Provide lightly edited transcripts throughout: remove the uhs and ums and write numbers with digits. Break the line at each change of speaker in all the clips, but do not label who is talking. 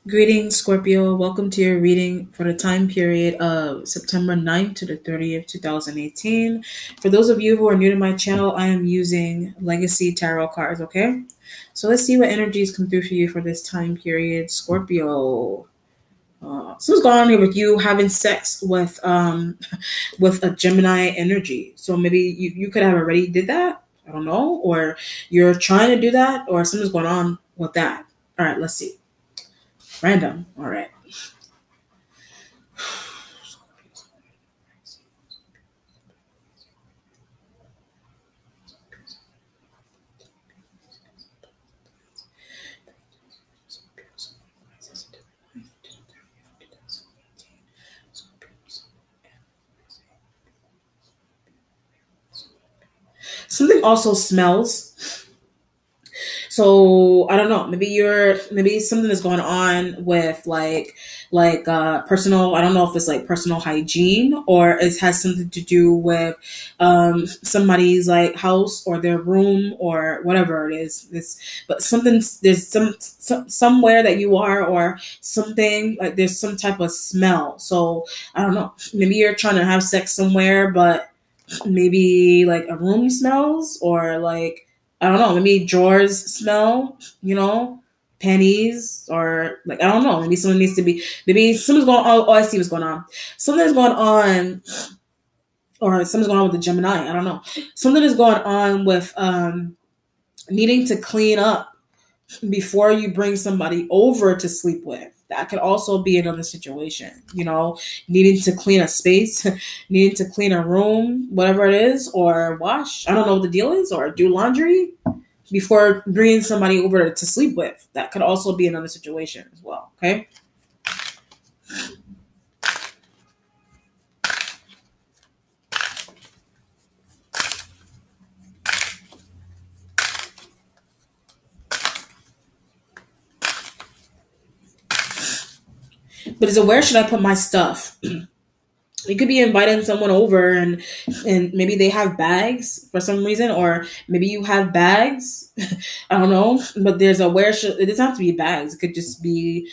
Greetings, Scorpio. Welcome to your reading for the time period of September 9th to the 30th, 2018. For those of you who are new to my channel, I am using Legacy Tarot cards, okay? So let's see what energies come through for you for this time period, Scorpio. So what's going on here with you having sex with a Gemini energy? So maybe you could have already did that. I don't know. Or you're trying to do that, or something's going on with that. All right, let's see. Random. All right. Something also smells. So I don't know. Maybe something is going on with personal. I don't know if it's like personal hygiene or it has something to do with somebody's like house or their room or whatever it is. But something there's somewhere that you are or something like there's some type of smell. So I don't know. Maybe you're trying to have sex somewhere, but maybe like a room smells or like I don't know, maybe drawers smell, panties or like I don't know, maybe someone needs to be maybe something's going on. Oh, I see what's going on. Something's going on or something's going on with the Gemini. I don't know. Something is going on with needing to clean up before you bring somebody over to sleep with. That could also be another situation, needing to clean a space, needing to clean a room, whatever it is, or wash. I don't know what the deal is, or do laundry before bringing somebody over to sleep with. That could also be another situation as well. Okay. But is it where should I put my stuff? You could be inviting someone over and maybe they have bags for some reason, or maybe you have bags. I don't know, but there's a where should it doesn't have to be bags. It could just be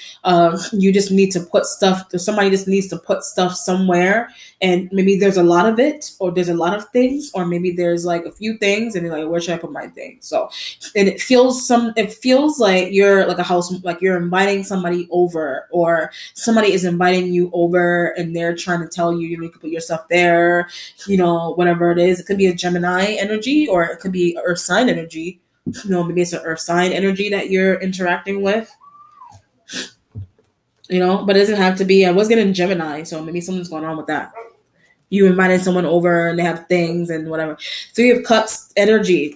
you just need to put stuff. Somebody just needs to put stuff somewhere, and maybe there's a lot of it, or there's a lot of things, or maybe there's like a few things, and you're like, where should I put my things? So, and it feels like you're like a house, like you're inviting somebody over, or somebody is inviting you over, and they're trying to tell you, you can put your stuff there, whatever it is. It could be a Gemini energy, or it could be Earth sign energy. Maybe it's an Earth sign energy that you're interacting with. But it doesn't have to be. I was getting Gemini, so maybe something's going on with that. You invited someone over and they have things and whatever. Three of Cups energy.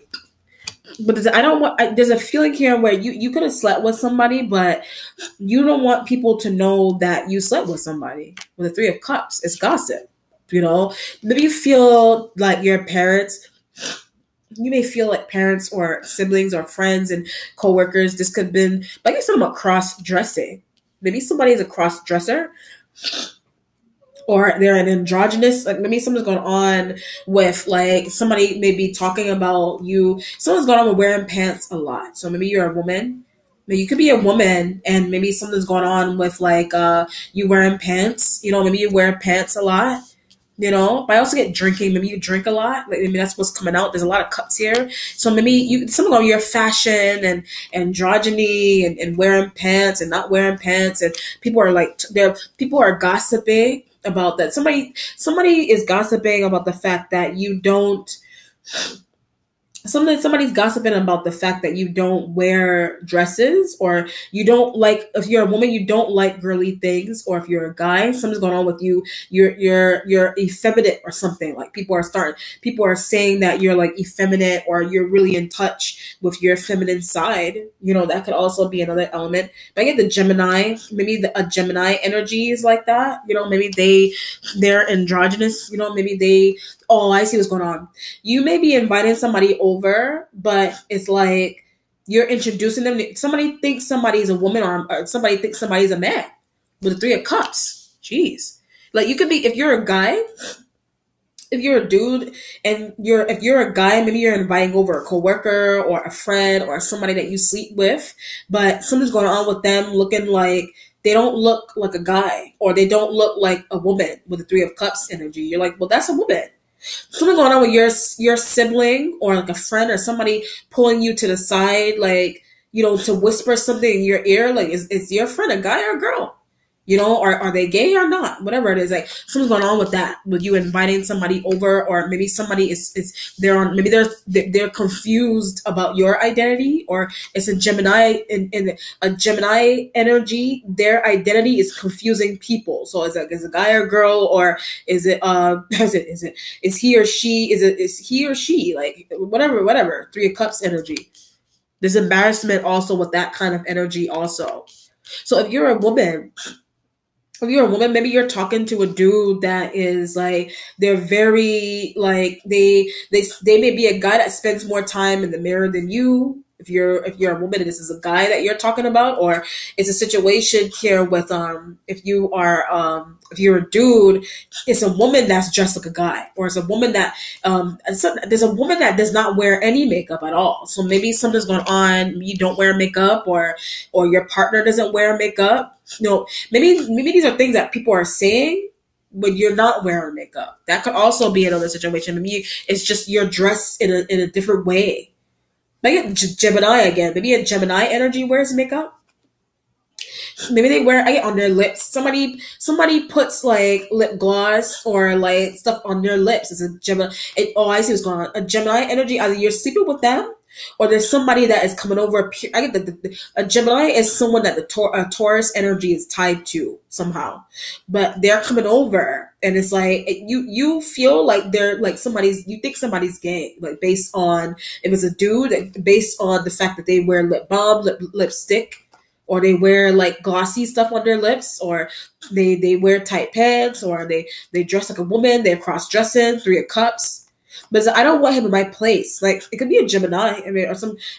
But there's a feeling here where you could have slept with somebody, but you don't want people to know that you slept with somebody. With the Three of Cups, it's gossip. Maybe you feel like your parents. You may feel like parents or siblings or friends and coworkers. This could have been, I guess, something about cross dressing. Maybe somebody is a cross dresser, or they're an androgynous. Like maybe something's going on with like somebody may be talking about you. Someone's going on with wearing pants a lot. So maybe you're a woman. Maybe you could be a woman, and maybe something's going on with like you wearing pants. Maybe you wear pants a lot. But I also get drinking. Maybe you drink a lot. Like maybe that's what's coming out. There's a lot of cups here. So maybe something on your fashion and androgyny and wearing pants and not wearing pants. And people are gossiping about that. Somebody is gossiping about the fact that you don't. Somebody's gossiping about the fact that you don't wear dresses, or you don't like, if you're a woman, you don't like girly things, or if you're a guy, something's going on with you. You're effeminate or something. Like people are saying that you're like effeminate, or you're really in touch with your feminine side. That could also be another element. But I get the Gemini, maybe a Gemini energy is like that. Maybe they're androgynous. Maybe they. Oh, I see what's going on. You may be inviting somebody over, but it's like you're introducing them. Somebody thinks somebody's a woman, or somebody thinks somebody's a man with the Three of Cups. Jeez. Like you could be, if you're a guy, if you're a dude and if you're a guy, maybe you're inviting over a coworker or a friend or somebody that you sleep with, but something's going on with them looking like they don't look like a guy or they don't look like a woman with the Three of Cups energy. You're like, well, that's a woman. Something going on with your sibling or like a friend or somebody pulling you to the side, like, to whisper something in your ear, like, is your friend a guy or a girl? Or are they gay or not? Whatever it is, like something's going on with that, with you inviting somebody over, or maybe somebody is they're on, maybe they're confused about your identity, or it's a Gemini in a Gemini energy. Their identity is confusing people. So is a guy or girl, or is it is he or she? Is he or she, like whatever? Three of Cups energy. There's embarrassment also with that kind of energy also. So if you're a woman, maybe you're talking to a dude that is like, they're very like, they may be a guy that spends more time in the mirror than you. If you're a woman and this is a guy that you're talking about, or it's a situation here with if you're a dude, it's a woman that's dressed like a guy, or it's a woman that there's a woman that does not wear any makeup at all. So maybe something's going on, you don't wear makeup, or your partner doesn't wear makeup. Maybe these are things that people are saying, but you're not wearing makeup. That could also be another situation. Maybe it's just you're dressed in a different way. Like Gemini again. Maybe a Gemini energy wears makeup. Maybe they wear it on their lips. Somebody puts like lip gloss or like stuff on their lips. It's a Gemini. I see what's going on. A Gemini energy. Either you're sleeping with them, or there's somebody that is coming over. I get a Gemini is someone that a Taurus energy is tied to somehow, but they're coming over, and it's like you feel like they're like you think somebody's gay, like based on if it's a dude, based on the fact that they wear lip balm, lipstick. Or they wear like glossy stuff on their lips, or they wear tight pants, or they dress like a woman, they're cross dressing, Three of Cups. But I don't want him in my place. Like it could be a Gemini,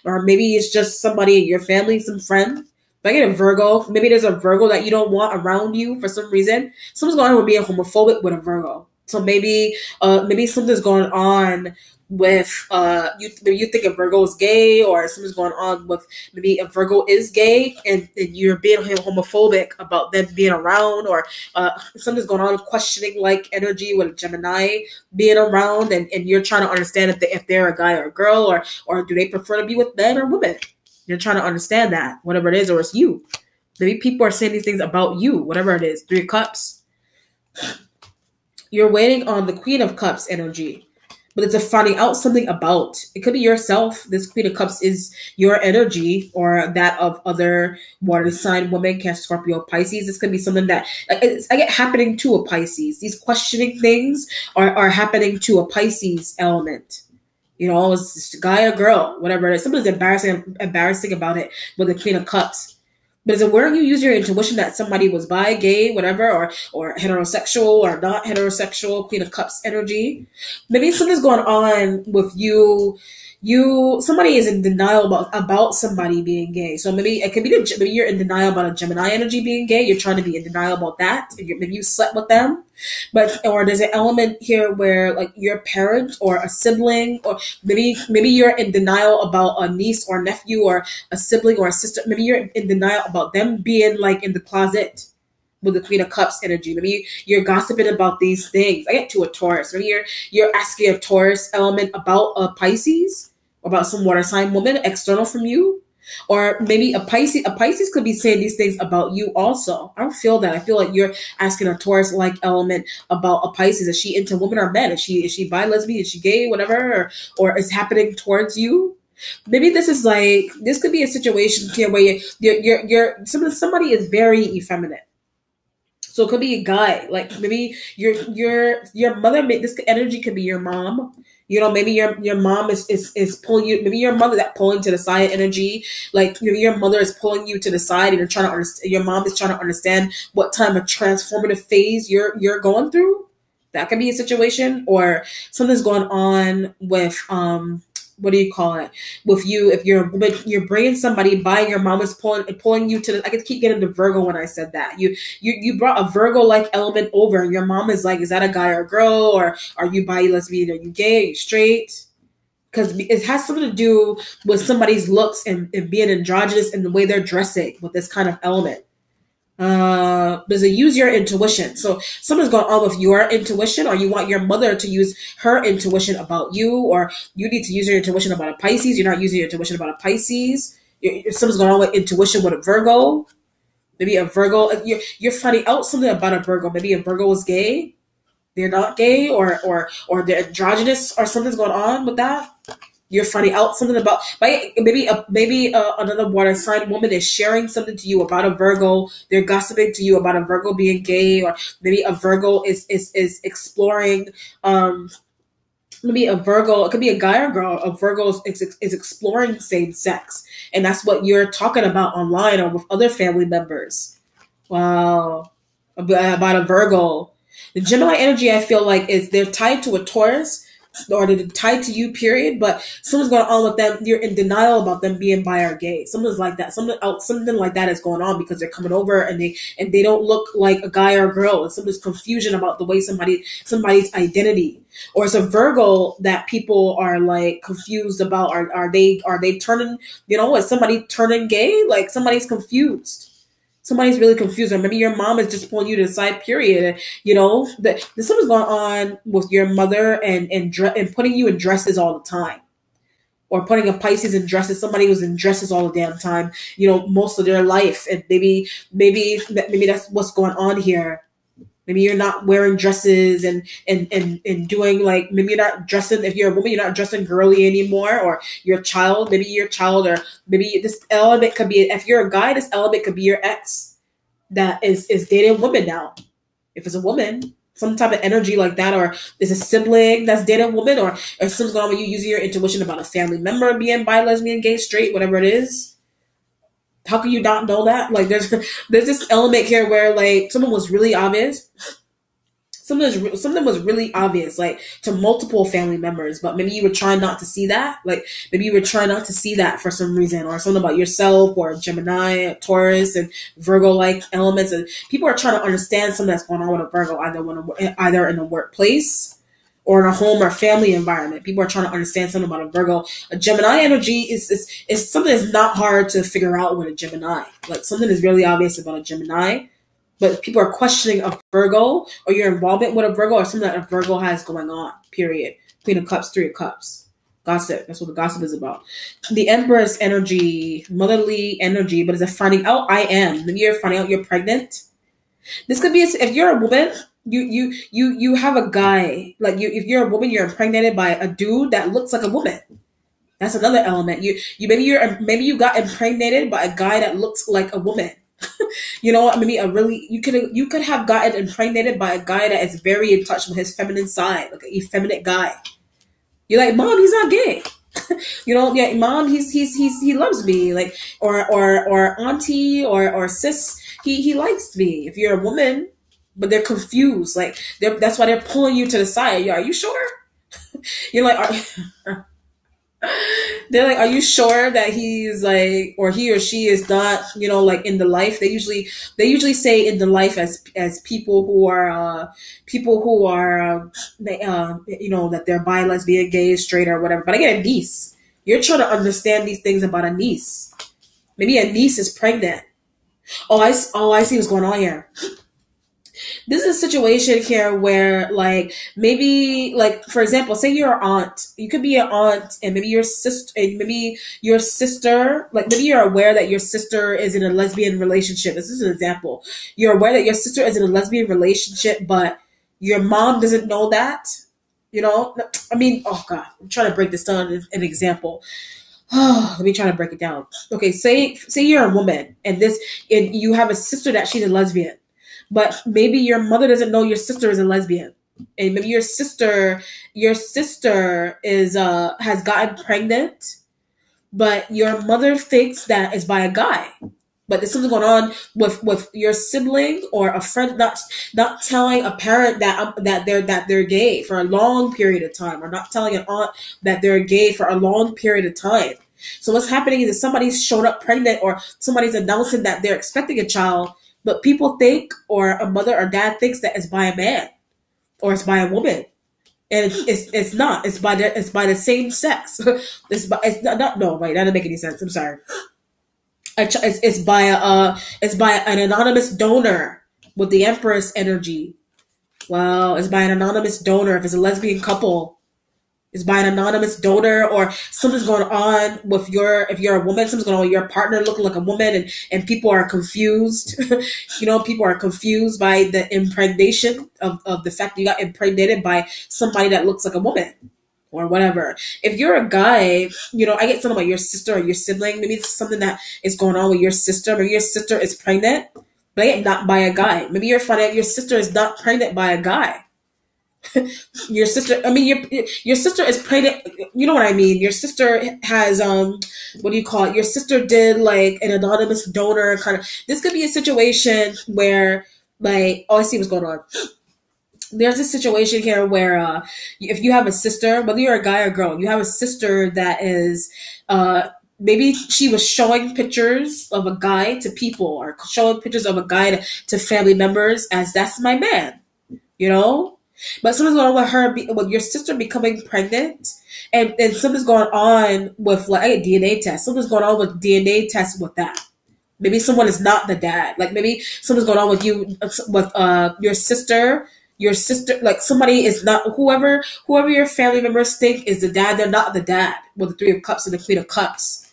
or maybe it's just somebody in your family, some friend. If I get a Virgo, maybe there's a Virgo that you don't want around you for some reason. Something's going on with being homophobic with a Virgo. So maybe something's going on with maybe you think a Virgo is gay, or something's going on with maybe a Virgo is gay, and you're being homophobic about them being around, or something's going on questioning like energy with a Gemini being around, and you're trying to understand if they're a guy or a girl, or do they prefer to be with men or women. You're trying to understand that, whatever it is, or it's you. Maybe people are saying these things about you, whatever it is. Three of Cups. You're waiting on the Queen of Cups energy, but it's a finding out something about. It could be yourself. This Queen of Cups is your energy, or that of other water sign women, Cancer, Scorpio, Pisces. This could be something that I get happening to a Pisces. These questioning things are happening to a Pisces element. It's a guy or girl, whatever it is. Something's embarrassing about it with the Queen of Cups. But is it where you use your intuition that somebody was bi, gay, whatever, or heterosexual or not heterosexual, Queen of Cups energy? Maybe something's going on with you. Somebody is in denial about somebody being gay. So maybe it could be maybe you're in denial about a Gemini energy being gay. You're trying to be in denial about that. Maybe you slept with them, or there's an element here where like your parent or a sibling, or maybe you're in denial about a niece or nephew or a sibling or a sister. Maybe you're in denial about them being like in the closet with the Queen of Cups energy. Maybe you're gossiping about these things. I get to a Taurus. Maybe you're asking a Taurus element about a Pisces, about some water sign woman external from you. Or maybe a Pisces could be saying these things about you also. I don't feel that. I feel like you're asking a Taurus-like element about a Pisces. Is she into women or men? Is she bi, lesbian? Is she gay? Whatever, or is happening towards you? Maybe this could be a situation here where somebody is very effeminate. So it could be a guy, like maybe your mother. This energy could be your mom. Maybe your mom is pulling you. Maybe your mother that pulling to the side energy. Like maybe your mother is pulling you to the side, and you're trying to understand. Your mom is trying to understand what time of transformative phase you're going through. That could be a situation, or something's going on with what do you call it? With you, if you're a woman, you're bringing somebody by, your mom is pulling you to the. I could keep getting to Virgo when I said that. You brought a Virgo like element over, and your mom is like, is that a guy or a girl, or are you bi, lesbian, are you gay, are you straight? Because it has something to do with somebody's looks and being androgynous and the way they're dressing with this kind of element. Does it use your intuition? So something's going on with your intuition, or you want your mother to use her intuition about you, or you need to use your intuition about a Pisces. You're not using your intuition about a Pisces. Something's going on with intuition with a Virgo. Maybe a Virgo. You're finding out something about a Virgo. Maybe a Virgo is gay. They're not gay, or they're androgynous, or something's going on with that. You're finding out something about, maybe another water sign woman is sharing something to you about a Virgo. They're gossiping to you about a Virgo being gay, or maybe a Virgo is exploring. Maybe a Virgo, it could be a guy or girl. A Virgo is exploring same sex, and that's what you're talking about online or with other family members. Wow, about a Virgo. The Gemini energy, I feel like, is they're tied to a Taurus, or they're tied to you, period. But something's going on with them. You're in denial about them being bi or gay. Something's like that. Something like that is going on because they're coming over and they don't look like a guy or a girl. And something's confusion about the way somebody's identity. Or it's a Virgo that people are like confused about. Are they turning? Is somebody turning gay? Like somebody's confused. Somebody's really confused, or maybe your mom is just pulling you to the side. Period. That something's going on with your mother and putting you in dresses all the time, or putting a Pisces in dresses. Somebody who's in dresses all the damn time. Most of their life, and maybe that's what's going on here. Maybe you're not wearing dresses and doing, like, maybe you're not dressing, if you're a woman, you're not dressing girly anymore, or your child, or maybe this element could be, if you're a guy, this element could be your ex that is dating women now. If it's a woman, some type of energy like that, or is a sibling that's dating a woman, or something's going on with you using your intuition about a family member being bi, lesbian, gay, straight, whatever it is. How can you not know that? Like, there's this element here where, like, something was really obvious. Something was really obvious, like, to multiple family members, but maybe you were trying not to see that. Like, maybe you were trying not to see that for some reason, or something about yourself, or Gemini, Taurus, and Virgo-like elements. And people are trying to understand something that's going on with a Virgo, either in the workplace, or in a home or family environment. People are trying to understand something about a Virgo. A Gemini energy is something that's not hard to figure out with a Gemini. Like, something is really obvious about a Gemini, but people are questioning a Virgo, or your involvement with a Virgo, or something that a Virgo has going on, period. Queen of Cups, Three of Cups. Gossip. That's what the gossip is about. The Empress energy, motherly energy, but is it finding out I am? Maybe you're finding out you're pregnant. This could be, if you're a woman, you have a guy, like, if you're a woman, you're impregnated by a dude that looks like a woman. That's another element. Maybe you got impregnated by a guy that looks like a woman. Maybe you could have gotten impregnated by a guy that is very in touch with his feminine side, like an effeminate guy. You're like, Mom, he's not gay. Yeah, Mom, he loves me, like, or auntie or sis, he likes me. If you're a woman, but they're confused, like, that's why they're pulling you to the side. Are you sure? You're like, they're like, are you sure that he's like, or he or she is not, like, in the life? They usually say in the life as people who are that they're bi, lesbian, gay, straight, or whatever. But I get a niece. You're trying to understand these things about a niece. Maybe a niece is pregnant. Oh, I see what's going on here. This is a situation here where, like, maybe, like, for example, say you're an aunt. You could be an aunt, and maybe your sister, like, maybe you're aware that your sister is in a lesbian relationship. This is an example. You're aware that your sister is in a lesbian relationship, but your mom doesn't know that. I mean, oh God, I'm trying to break this down in an example. Let me try to break it down. Okay, say you're a woman, and you have a sister that she's a lesbian. But maybe your mother doesn't know your sister is a lesbian, and maybe your sister is has gotten pregnant, but your mother thinks that is by a guy. But there's something going on with your sibling or a friend not telling a parent that they're gay for a long period of time, or not telling an aunt that they're gay for a long period of time. So what's happening is that somebody's showed up pregnant, or somebody's announcing that they're expecting a child, but people think, or a mother or dad thinks, that it's by a man or it's by a woman. And it's not. It's by the same sex. It's not, no, wait, that doesn't make any sense. I'm sorry. It's by an anonymous donor with the Empress energy. Wow, it's by an anonymous donor. If it's a lesbian couple, it's by an anonymous donor, or something's going on with if you're a woman, something's going on with your partner looking like a woman, and people are confused. People are confused by the impregnation of the fact that you got impregnated by somebody that looks like a woman, or whatever. If you're a guy, I get something about your sister or your sibling. Maybe it's something that is going on with your sister. Maybe your sister is pregnant, but not by a guy. Maybe you're finding out your sister is not pregnant by a guy. Your sister, your sister is pregnant. You know what I mean? Your sister has, what do you call it? Your sister did like an anonymous donor kind of. This could be a situation where, like, oh, I see what's going on. There's a situation here where if you have a sister, whether you're a guy or girl, you have a sister that is maybe she was showing pictures of a guy to people, or showing pictures of a guy to family members as, that's my man, but something's going on with her, with your sister becoming pregnant, and something's going on with, like, a DNA test. Something's going on with DNA tests with that. Maybe someone is not the dad. Like, maybe something's going on with you, with your sister. Your sister, like, somebody is not, whoever your family members think is the dad, they're not the dad, with the Three of Cups and the Queen of Cups.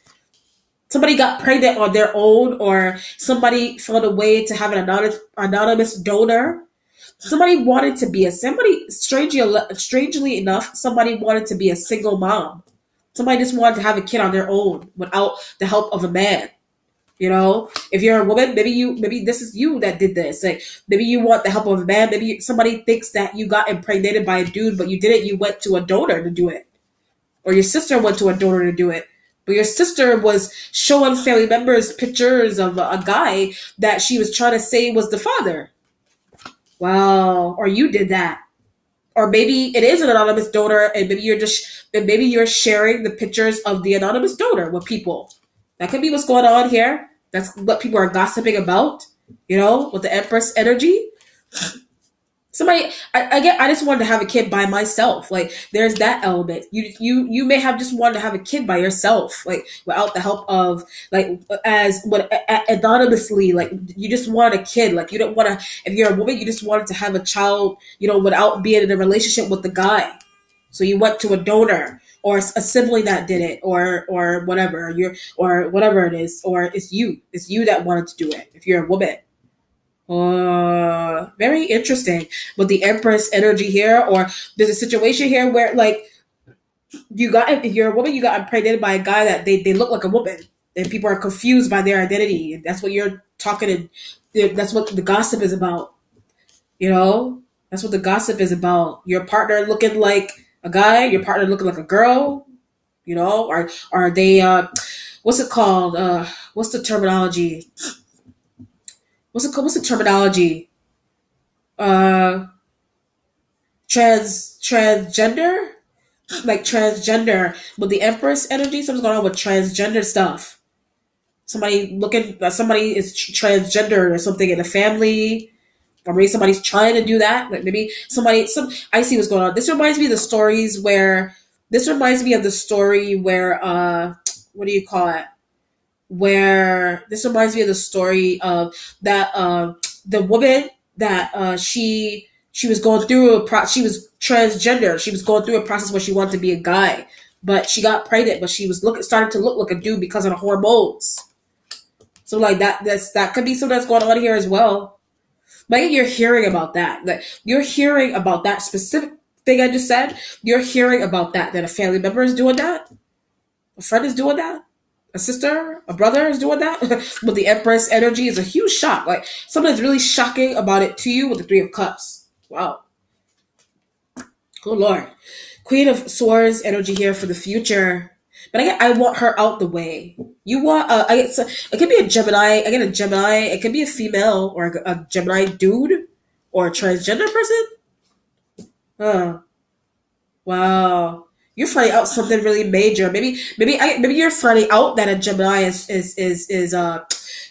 Somebody got pregnant on their own, or somebody found a way to have an anonymous donor. Somebody wanted to be strangely enough, somebody wanted to be a single mom. Somebody just wanted to have a kid on their own without the help of a man. If you're a woman, maybe this is you that did this. Like, maybe you want the help of a man. Maybe somebody thinks that you got impregnated by a dude, but you didn't. You went to a donor to do it. Or your sister went to a donor to do it. But your sister was showing family members pictures of a guy that she was trying to say was the father. Wow. Or you did that. Or maybe it is an anonymous donor, and maybe you're sharing the pictures of the anonymous donor with people. That could be what's going on here. That's what people are gossiping about, with the Empress energy. I just wanted to have a kid by myself. Like, there's that element. You may have just wanted to have a kid by yourself, like, without the help of, like, anonymously. Like, you just wanted a kid. Like, you don't want to, if you're a woman, you just wanted to have a child, without being in a relationship with the guy. So you went to a donor, or a sibling that did it, or whatever, or whatever it is, or it's you that wanted to do it. If you're a woman. Very interesting with the Empress energy here. Or there's a situation here where, like, if you're a woman, you got impregnated by a guy that they look like a woman, and people are confused by their identity, and that's what you're talking, and that's what the gossip is about. That's what the gossip is about. Your partner looking like a guy, your partner looking like a girl, or are they, what's it called? What's the terminology? What's the terminology? Transgender? Like, transgender with the Empress energy. Something's going on with transgender stuff. Somebody is transgender or something in the family. Or maybe somebody's trying to do that. Like, maybe I see what's going on. This reminds me of the story where, what do you call it? Where this reminds me of the story of that, the woman that, she was going through she was transgender. She was going through a process where she wanted to be a guy, but she got pregnant, but she was starting to look like a dude because of the hormones. So, like, that could be something that's going on here as well. Like, you're hearing about that. Like, you're hearing about that specific thing I just said. You're hearing about that a family member is doing that. A friend is doing that. A sister, a brother is doing that. But the Empress energy is a huge shock. Like, something that's really shocking about it to you with the Three of Cups. Wow. Oh, Lord. Queen of Swords energy here for the future. But I want her out the way. You want so it could be a Gemini. I get a Gemini. It could be a female or a Gemini dude or a transgender person. Huh. Wow. You're finding out something really major. Maybe you're finding out that a Gemini is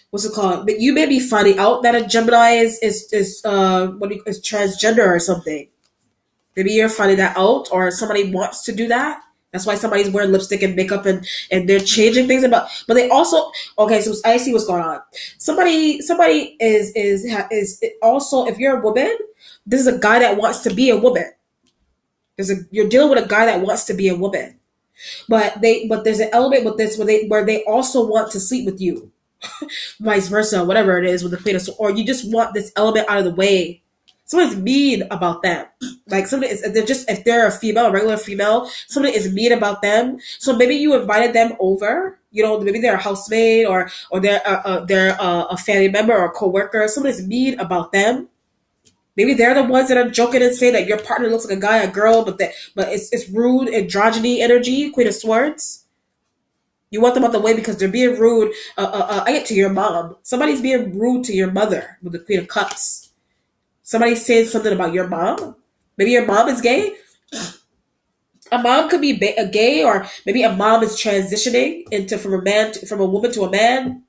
what's it called? But you may be finding out that a Gemini is transgender or something. Maybe you're finding that out, or somebody wants to do that. That's why somebody's wearing lipstick and makeup, and they're changing things about. But they also okay. So I see what's going on. Somebody is also, if you're a woman, this is a guy that wants to be a woman. You're dealing with a guy that wants to be a woman, but there's an element with this where they also want to sleep with you, vice versa, whatever it is with the Queen of Swords, or you just want this element out of the way. Someone's mean about them. Like somebody is, they're just, if they're a female, a regular female, somebody is mean about them. So maybe you invited them over. You know, maybe they're a housemaid or they're a family member or a coworker. Somebody's mean about them. Maybe they're the ones that are joking and saying that your partner looks like a guy, a girl, but it's rude, androgyny energy, Queen of Swords. You want them out the way because they're being rude. I get to your mom. Somebody's being rude to your mother with the Queen of Cups. Somebody's saying something about your mom. Maybe your mom is gay. A mom could be a gay, or maybe a mom is transitioning into from a woman to a man.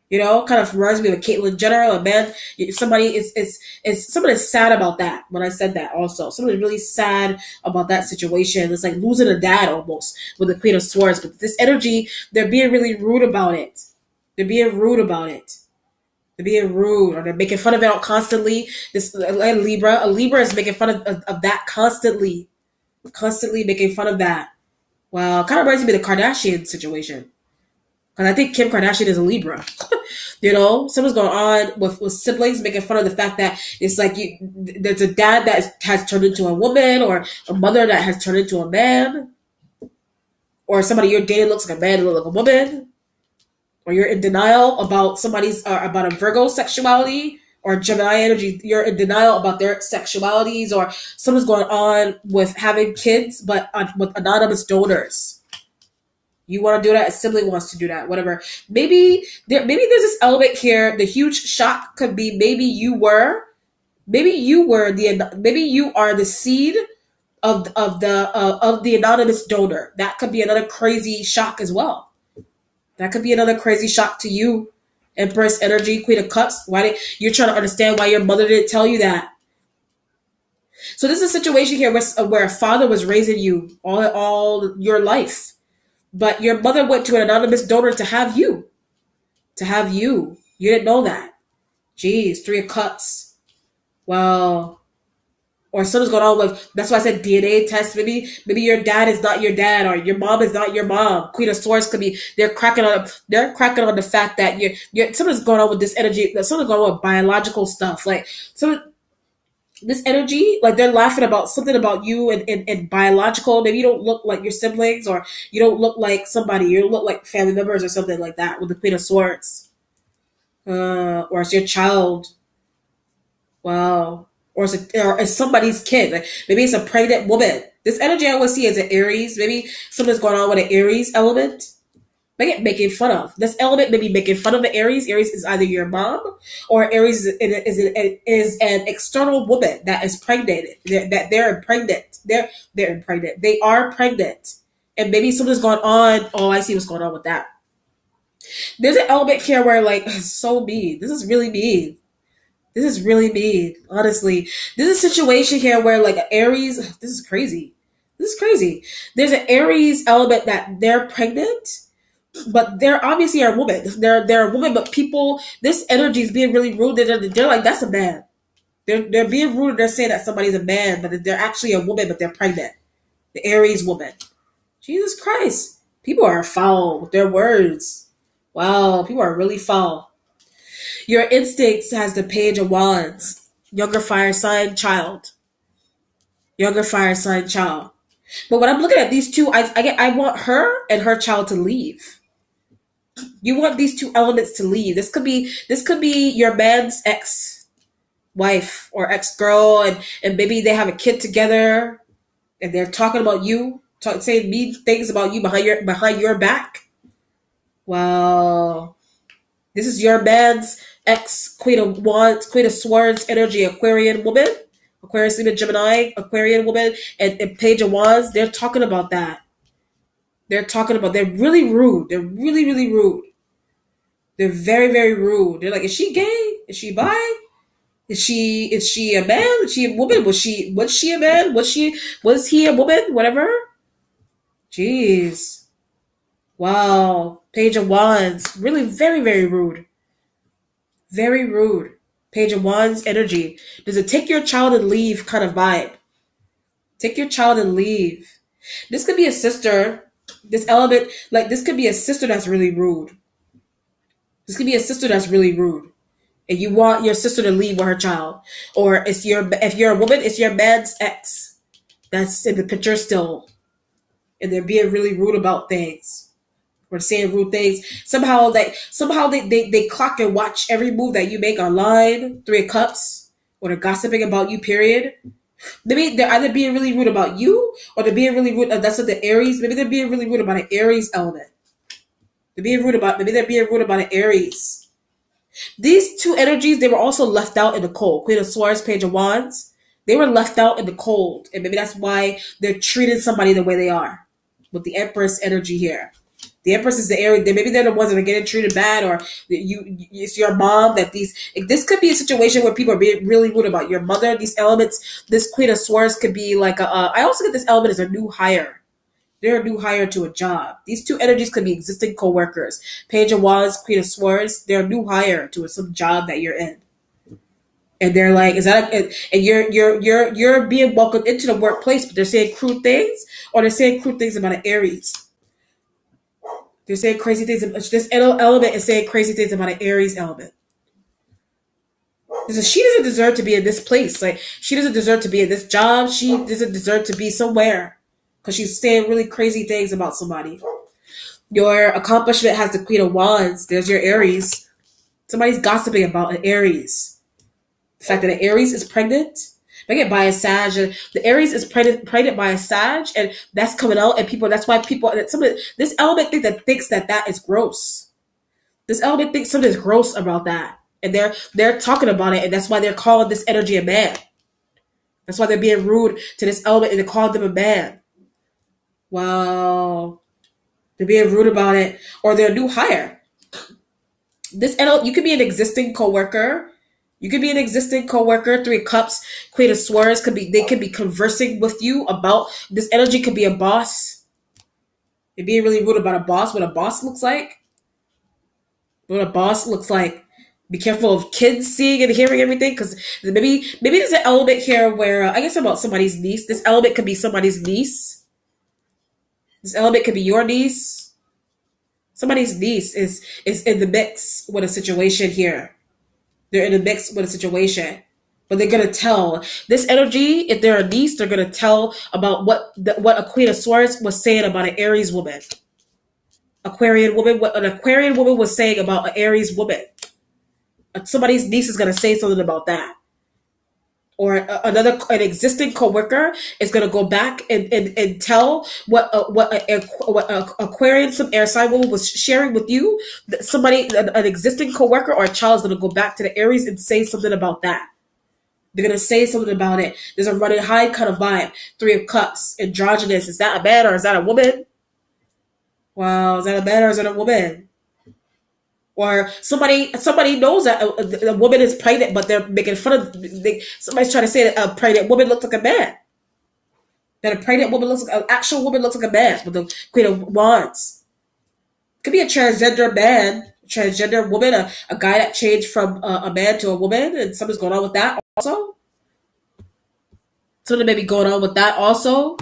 You know, kind of reminds me of a Caitlyn Jenner, a man. Somebody is sad about that. When I said that, also somebody's really sad about that situation. It's like losing a dad almost with the Queen of Swords. But this energy, they're being really rude about it. They're being rude about it. They're being rude, or they're making fun of it constantly. This a Libra is making fun of that constantly making fun of that. Wow, kind of reminds me of the Kardashian situation. Because I think Kim Kardashian is a Libra. You know, something's going on with siblings making fun of the fact that it's like there's a dad that has turned into a woman, or a mother that has turned into a man, or somebody you're dating looks like a man and looks like a woman, or you're in denial about about a Virgo sexuality or Gemini energy. You're in denial about their sexualities, or something's going on with having kids, but with anonymous donors. You want to do that, a sibling wants to do that, whatever. Maybe there's this element here. The huge shock could be maybe you are the seed of the anonymous donor. That could be another crazy shock as well. That could be another crazy shock to you. Empress energy, Queen of Cups. You're trying to understand why your mother didn't tell you that. So this is a situation here where a father was raising you all your life. But your mother went to an anonymous donor to have you. You didn't know that. Jeez, 3 of Cups. Well, or something's going on with, that's why I said DNA test. Maybe your dad is not your dad, or your mom is not your mom. Queen of Swords could be, they're cracking on the fact that you're something's going on with this energy. Something's going on with biological stuff. Like this energy, like they're laughing about something about you and biological. Maybe you don't look like your siblings, or you don't look like somebody. You don't look like family members or something like that with the Queen of Swords. Or it's your child. Wow. Or it's somebody's kid. Like maybe it's a pregnant woman. This energy I always see is an Aries. Maybe something's going on with an Aries element. Making fun of. This element may be making fun of an Aries. Aries is either your mom, or Aries is an external woman that is pregnant. They're pregnant. They're pregnant. They are pregnant. And maybe something's going on. Oh, I see what's going on with that. There's an element here where like, it's so mean. This is really mean. Honestly. This is a situation here where like an Aries, this is crazy. There's an Aries element that they're pregnant, but they're obviously a woman. They're a woman, but people, this energy is being really rude. They're like, that's a man. They're being rude. They're saying that somebody's a man, but they're actually a woman, but they're pregnant. The Aries woman. Jesus Christ. People are foul with their words. Wow, people are really foul. Your instincts has the Page of Wands. Younger fire sign child. But when I'm looking at these two, I want her and her child to leave. You want these two elements to leave. This could be your man's ex-wife or ex-girl, and maybe they have a kid together and they're talking about you. saying mean things about you behind your back. Well, this is your man's ex Queen of Wands, Queen of Swords energy, Aquarian woman, Aquarius, Libra, Gemini, Aquarian woman, and Page of Wands. They're talking about that. They're really rude. They're really, really rude. They're very, very rude. They're like, is she gay? Is she bi? Is she a man? Is she a woman? Was she a man? Was he a woman? Whatever. Jeez. Wow. Page of Wands. Really very, very rude. Very rude. Page of Wands energy. Does it take your child and leave kind of vibe? Take your child and leave. This could be a sister. This element, like this could be a sister that's really rude. This could be a sister that's really rude. And you want your sister to leave with her child. Or if you're a woman, it's your man's ex. That's in the picture still. And they're being really rude about things. Or saying rude things. Somehow they clock and watch every move that you make online, 3 of Cups, or they're gossiping about you, period. Maybe they're either being really rude about you, or they're being really rude. That's what the Aries. Maybe they're being really rude about an Aries element. Maybe they're being rude about an Aries. These two energies, they were also left out in the cold. Queen of Swords, Page of Wands. They were left out in the cold, and maybe that's why they're treating somebody the way they are. With the Empress energy here. The Empress is the area. Maybe they're the ones that are getting treated bad, or it's your mom that this could be a situation where people are being really rude about your mother. These elements, this Queen of Swords could be like I also get this element as a new hire. They're a new hire to a job. These two energies could be existing co-workers. Page of Wands, Queen of Swords. They're a new hire to some job that you're in. And they're like, and you're being welcomed into the workplace, but they're saying crude things, or they're saying crude things about an Aries. They're saying crazy things. This element is saying crazy things about an Aries element. She doesn't deserve to be in this place. Like, she doesn't deserve to be in this job. She doesn't deserve to be somewhere. Because she's saying really crazy things about somebody. Your accomplishment has the Queen of Wands. There's your Aries. Somebody's gossiping about an Aries. The fact that an Aries is pregnant. They get by a Sag, and the Aries is pregnant by a Sag, and that's coming out, and that's why people, this element thinks that is gross. This element thinks something's gross about that, and they're talking about it, and that's why they're calling this energy a man. That's why they're being rude to this element, and they're calling them a man. Wow. They're being rude about it, or they're a new hire. You could be an existing coworker. You could be an existing coworker. 3 of Cups, Queen of Swords they could be conversing with you about this energy. Could be a boss. They're being really rude about a boss. What a boss looks like. What a boss looks like. Be careful of kids seeing and hearing everything, because maybe there's an element here where I guess about somebody's niece. This element could be somebody's niece. This element could be your niece. Somebody's niece is in the mix with a situation here. They're in a mix with a situation. But they're going to tell. This energy, if they're a niece, they're going to tell about what a Queen of Swords was saying about an Aries woman. Aquarian woman, what an Aquarian woman was saying about an Aries woman. Somebody's niece is going to say something about that. Or an existing coworker is going to go back and tell what Aquarian, some air sign woman was sharing with you. An existing coworker or a child is going to go back to the Aries and say something about that. They're going to say something about it. There's a running high kind of vibe. 3 of Cups, androgynous. Is that a man or is that a woman? Wow, is that a man or is that a woman? Or somebody knows that a woman is pregnant, but they're making fun of. Somebody's trying to say that a pregnant woman looks like a man. That a pregnant woman an actual woman looks like a man with the Queen of Wands. Could be a transgender man, transgender woman, a guy that changed from a man to a woman, and something's going on with that also. Something may be going on with that also.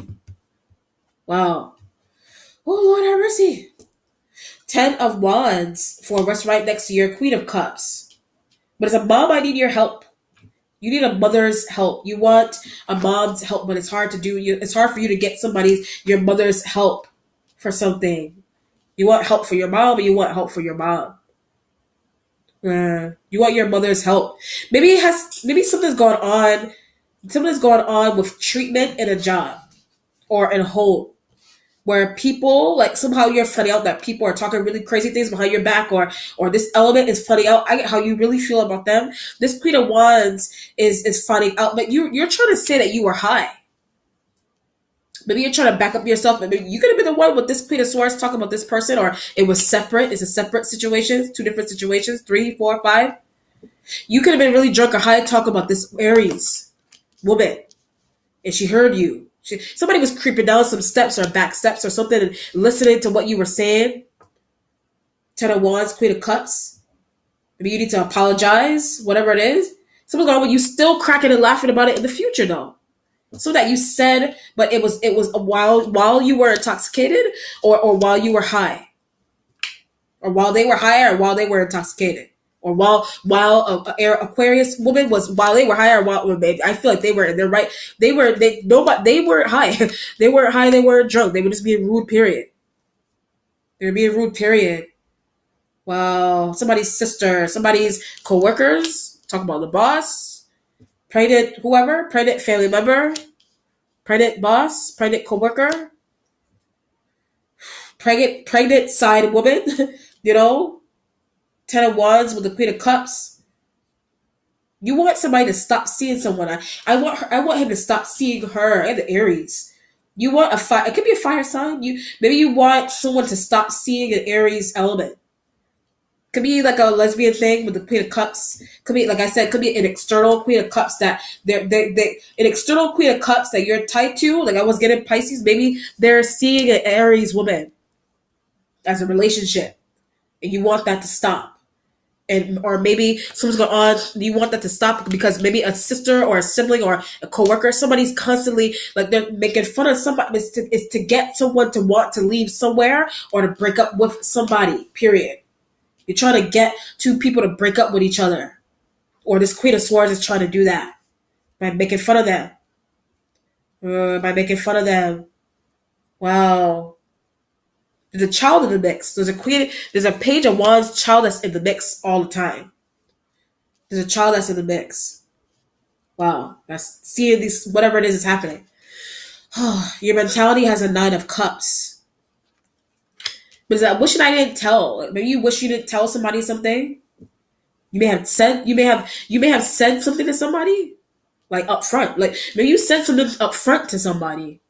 Wow. Oh, Lord have mercy. 10 of Wands for what's right next to your Queen of Cups. But as a mom, I need your help. You need a mother's help. You want a mom's help, but it's hard to do. It's hard for you to get your mother's help for something. You want help for your mom, but you want help for your mom. You want your mother's help. Maybe something's going on. Something's going on with treatment in a job or in a home. where people like somehow you're finding out that people are talking really crazy things behind your back, or this element is finding out. I get how you really feel about them. This Queen of Wands is finding out, but you're trying to say that you were high. Maybe you're trying to back up yourself. Maybe you could have been the one with this Queen of Swords talking about this person, or it was separate. It's a separate situation, two different situations, 3, 4, 5. You could have been really drunk or high talking about this Aries woman, and she heard you. Somebody was creeping down some steps or back steps or something and listening to what you were saying. 10 of Wands, Queen of Cups. Maybe you need to apologize, whatever it is. Something's going on with you still cracking and laughing about it in the future, though. So that you said, but it was while you were intoxicated, or while you were high, or while they were high, or while they were intoxicated, or while Aquarius woman was while they were high, or while I feel like they were in their right. They weren't high. They weren't high. They weren't drunk. They were just being rude. Period. They were being rude. Period. Well, somebody's sister, somebody's coworkers, talk about the boss, pregnant whoever, pregnant family member, pregnant boss, pregnant coworker, pregnant side woman, 10 of Wands with the Queen of Cups. You want somebody to stop seeing someone. I want him to stop seeing her and the Aries. You want a fire. It could be a fire sign. Maybe you want someone to stop seeing an Aries element. Could be like a lesbian thing with the Queen of Cups. Could be, like I said, could be an external Queen of Cups that an external Queen of Cups that you're tied to. Like I was getting Pisces. Maybe they're seeing an Aries woman as a relationship, and you want that to stop. Or maybe someone's going on. You want that to stop because maybe a sister or a sibling or a coworker, somebody's constantly like they're making fun of somebody. Is to get someone to want to leave somewhere or to break up with somebody. Period. You're trying to get two people to break up with each other. Or this Queen of Swords is trying to do that. By making fun of them. Wow. There's a child in the mix. There's a Page of Wands child that's in the mix all the time. There's a child that's in the mix. Wow. That's seeing these, whatever it is happening. Your mentality has a 9 of Cups. But I wishing I didn't tell. Maybe you wish you didn't tell somebody something. You may have said something to somebody, like up front. Like maybe you said something up front to somebody.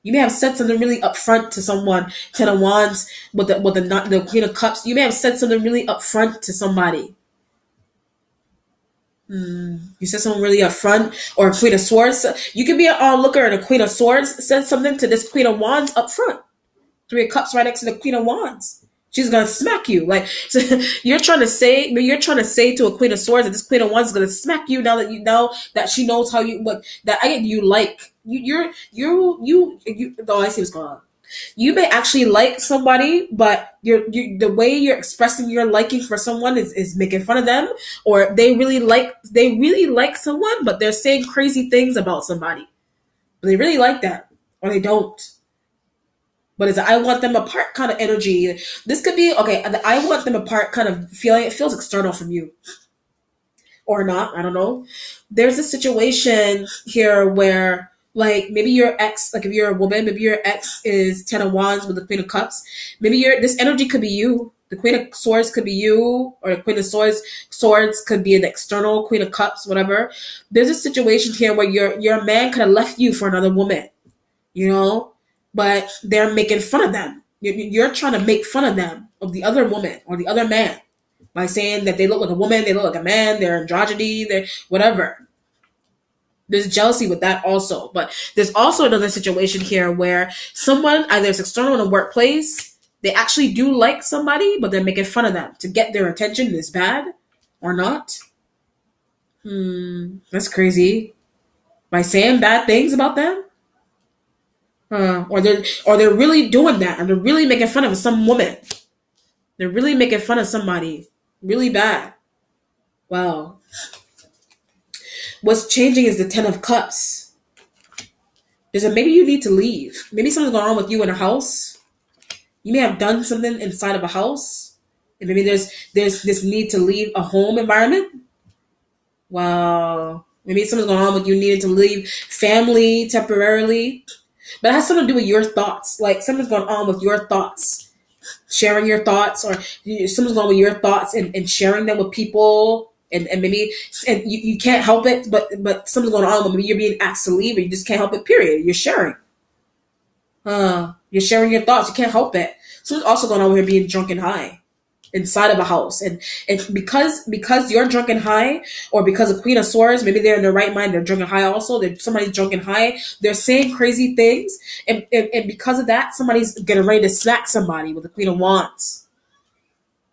You may have said something really up front to someone. 10 of Wands with the Queen of Cups. You may have said something really up front to somebody. You said something really up front, or a Queen of Swords. You could be an onlooker and a Queen of Swords said something to this Queen of Wands up front. 3 of Cups right next to the Queen of Wands. She's gonna smack you. Like so you're trying to say to a Queen of Swords that this Queen of Wands is gonna smack you now that you know that she knows how you like you. Oh, I see what's going on. You may actually like somebody, but the way you're expressing your liking for someone is making fun of them, or they really like someone, but they're saying crazy things about somebody. They really like that, or they don't. But it's I want them apart kind of energy. This could be, okay, the I want them apart kind of feeling. It feels external from you. Or not, I don't know. There's a situation here where, like, maybe your ex, like if you're a woman, maybe your ex is 10 of Wands with the Queen of Cups. Maybe this energy could be you. The Queen of Swords could be you, or the Queen of Swords could be an external Queen of Cups, whatever. There's a situation here where your man could have left you for another woman, but they're making fun of them. You're trying to make fun of them, of the other woman or the other man, by saying that they look like a woman, they look like a man, they're androgyny, they're whatever. There's jealousy with that also. But there's also another situation here where someone, either it's external in the workplace, they actually do like somebody, but they're making fun of them to get their attention. Is bad or not? That's crazy. By saying bad things about them? Or they're really doing that, and they're really making fun of some woman. They're really making fun of somebody really bad. Wow. What's changing is the 10 of Cups. Maybe you need to leave. Maybe something's going on with you in a house. You may have done something inside of a house, and maybe there's this need to leave a home environment. Wow. Maybe something's going on with you needing to leave family temporarily. But it has something to do with your thoughts. Like something's going on with your thoughts, sharing your thoughts, or something's going on with your thoughts and sharing them with people. And maybe you can't help it, but something's going on. Maybe you're being asked to leave, or you just can't help it. Period. You're sharing. You're sharing your thoughts. You can't help it. Something's also going on with her being drunk and high inside of a house, and because you're drunk and high, or because of Queen of Swords, maybe they're in their right mind, they're drunk and high also, they're somebody's drunk and high, they're saying crazy things, and because of that, somebody's getting ready to smack somebody with the Queen of Wands.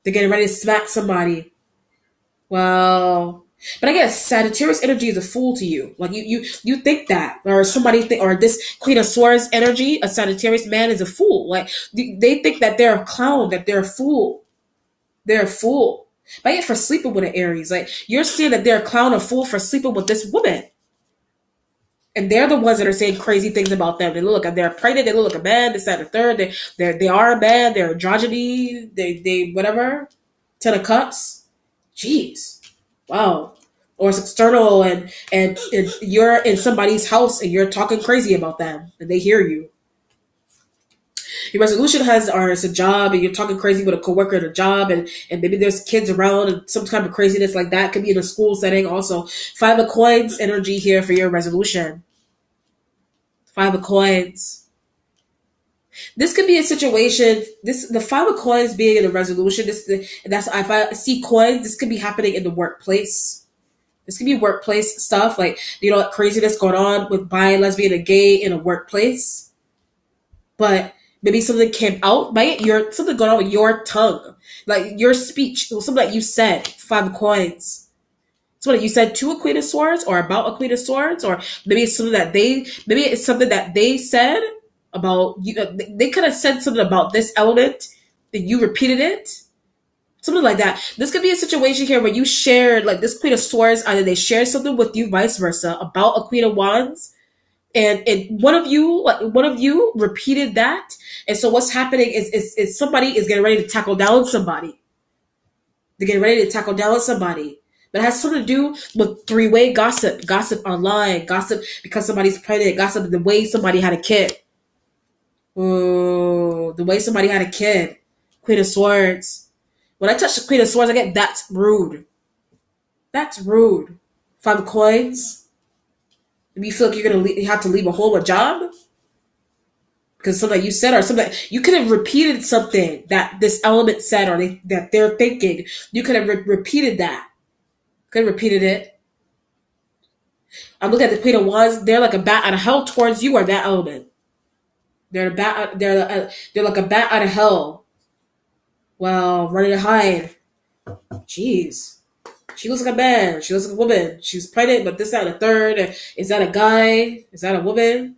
They're getting ready to smack somebody. Well, but I guess Sagittarius energy is a fool to you. Like you think that, or somebody think, or this Queen of Swords energy, a Sagittarius man is a fool. Like they think that they're a clown, that they're a fool. They're a fool. But yet for sleeping with an Aries, like you're saying that they're a clown or fool for sleeping with this woman. And they're the ones that are saying crazy things about them. They look like they're pregnant, they look like a man, this, that, and the third. They are a man, they're androgyny, they whatever. 10 of Cups. Jeez. Wow. Or it's external and you're in somebody's house and you're talking crazy about them and they hear you. Your resolution it's a job, and you're talking crazy with a coworker at a job, and maybe there's kids around and some kind of craziness like that. Could be in a school setting also. 5 of Coins energy here for your resolution. 5 of Coins. This could be a situation. The 5 of Coins being in a resolution. That's if I see coins. This could be happening in the workplace. This could be workplace stuff, like craziness going on with bi, lesbian, and gay in a workplace. But maybe something came out by it. Something going on with your tongue, like your speech, something that you said. 5 of Coins. Something that you said to a Queen of Swords, or about a Queen of Swords, or maybe it's something that they said about you. They could have said something about this element, that you repeated it, something like that. This could be a situation here where you shared, like this Queen of Swords, either they shared something with you, vice versa, about a Queen of Wands. And one of you repeated that, and so what's happening is somebody is getting ready to tackle down somebody. They're getting ready to tackle down somebody, but it has something to do with three-way gossip, gossip online, gossip because somebody's pregnant, gossip the way somebody had a kid. Oh, the way somebody had a kid. Queen of Swords. When I touch the Queen of Swords, I get that's rude. That's rude. 5 of Coins. Maybe you feel like you have to leave a whole job because something you said, or something you could have repeated something that this element said, or that they're thinking. You could have repeated that. Could have repeated it. I'm looking at the Queen of Wands. They're like a bat out of hell towards you, or that element. They're a bat. They're like a bat out of hell. Well, running to hide. Jeez. She looks like a man. She looks like a woman. She's pregnant, but this, that, and the third. Is that a guy? Is that a woman?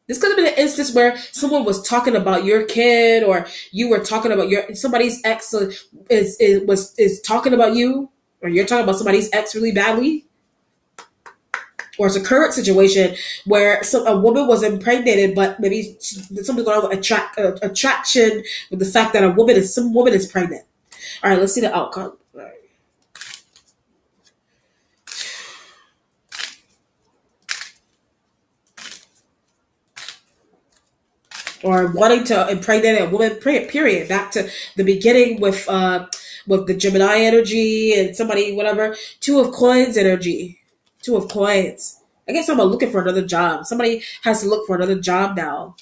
This could have been an instance where someone was talking about your kid, or you were talking about somebody's ex is talking about you, or you're talking about somebody's ex really badly. Or it's a current situation where a woman was impregnated, but maybe something's going on with attraction with the fact that some woman is pregnant. All right, let's see the outcome. All right. Or wanting to impregnate a woman, period. Back to the beginning with the Gemini energy and somebody, whatever. 2 of Coins energy. 2 of Coins. I guess I'm looking for another job. Somebody has to look for another job now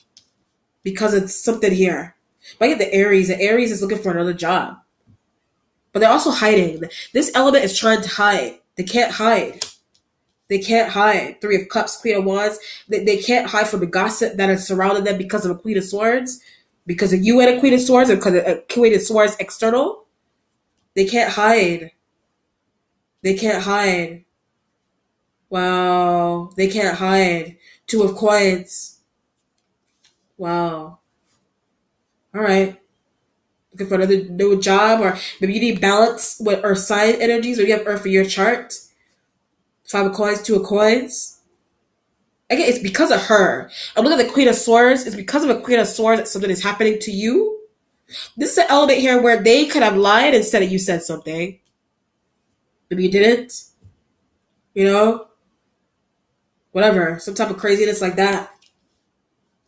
because it's something here. But I get the Aries. The Aries is looking for another job. But they're also hiding. This element is trying to hide. They can't hide. They can't hide. 3 of Cups, Queen of Wands. They can't hide from the gossip that has surrounded them because of a Queen of Swords. Because of you and a Queen of Swords, or because of a Queen of Swords external. They can't hide. They can't hide. Wow. They can't hide. 2 of Coins. Wow. All right. Looking for another new job, or maybe you need balance with Earth sign energies, or you have Earth for your chart. 5 of Coins, 2 of Coins. Again, it's because of her. I'm looking at the Queen of Swords. It's because of a Queen of Swords that something is happening to you. This is an element here where they could have lied and said that you said something. Maybe you didn't. Whatever. Some type of craziness like that.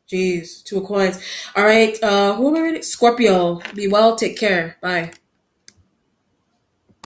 Jeez, two of coins. All right. Who am I reading? Scorpio. Be well. Take care. Bye.